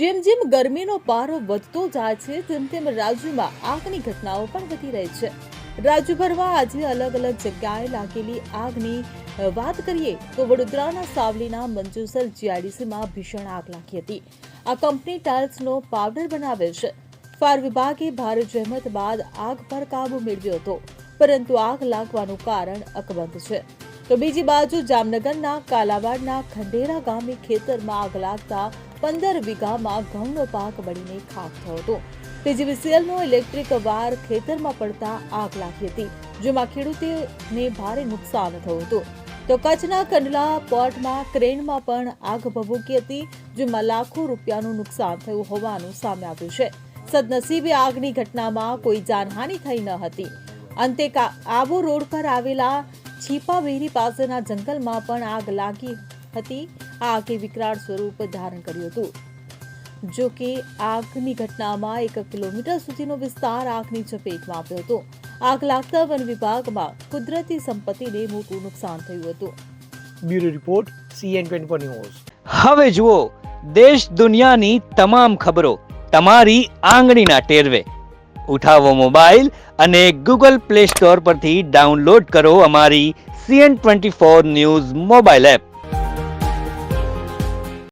જેમ જેમ ગરમીનો પારો વધતો જાય છે તેમ રાજ્યમાં આગની ઘટનાઓ પણ વધી રહી છે. રાજ્યભરમાં આજે અલગ અલગ જગ્યાએ લાગેલી આગની વાત કરીએ તો વડોદરાના સાવલીના મંજુસર જીઆઈડીસીમાં ભીષણ આગ લાગી હતી. આ કંપની ટાઇલ્સનો પાવડર બનાવે છે. ફાયર વિભાગે ભારે જહેમત બાદ આગ પર કાબુ મેળવ્યો હતો, પરંતુ આગ લાગવાનું કારણ અકબંધ છે. તો બીજી બાજુ જામનગરના કાલાવાડના ખંડેરા ગામે ખેતરમાં આગ લાગતા 15 વીઘામાં ઘઉંનો પાક બળીને ખાખ થયો હતો. પીજીવીસીએલનો ઇલેક્ટ્રિક વાયર ખેતરમાં પડતા આગ લાગી હતી, જેમાં ખેડૂતોને ભારે નુકસાન થયું હતું. તો કચ્છના કંડલા પોર્ટમાં ક્રેનમાં પણ આગ ભભૂકી હતી, જેમાં લાખો રૂપિયાનું નુકસાન થયું હોવાનું સામે આવ્યું છે. સદનસીબે આગની ઘટનામાં કોઈ જાનહાનિ થઈ ન હતી. અંતે આબુ રોડ પર આવેલા છીપાબેરી પાસેના જંગલમાં પણ આગ લાગી હતી. આ આગે વિકરાળ સ્વરૂપ ધારણ કર્યું હતું. જો કે આગની ઘટનામાં 1 કિલોમીટર સુધીનો વિસ્તાર આગની ચપેટમાં આવ્યો હતો. આગ લાગતા વન વિભાગમાં કુદરતી સંપત્તિને મોટું નુકસાન થયું હતું. Bureau report CN24 news. હવે જુઓ દેશ દુનિયાની તમામ ખબરો તમારી આંગળીના ટેરવે. ઉઠાવો મોબાઈલ અને Google Play Store પરથી ડાઉનલોડ કરો અમારી CN24 ન્યૂઝ મોબાઈલ એપ.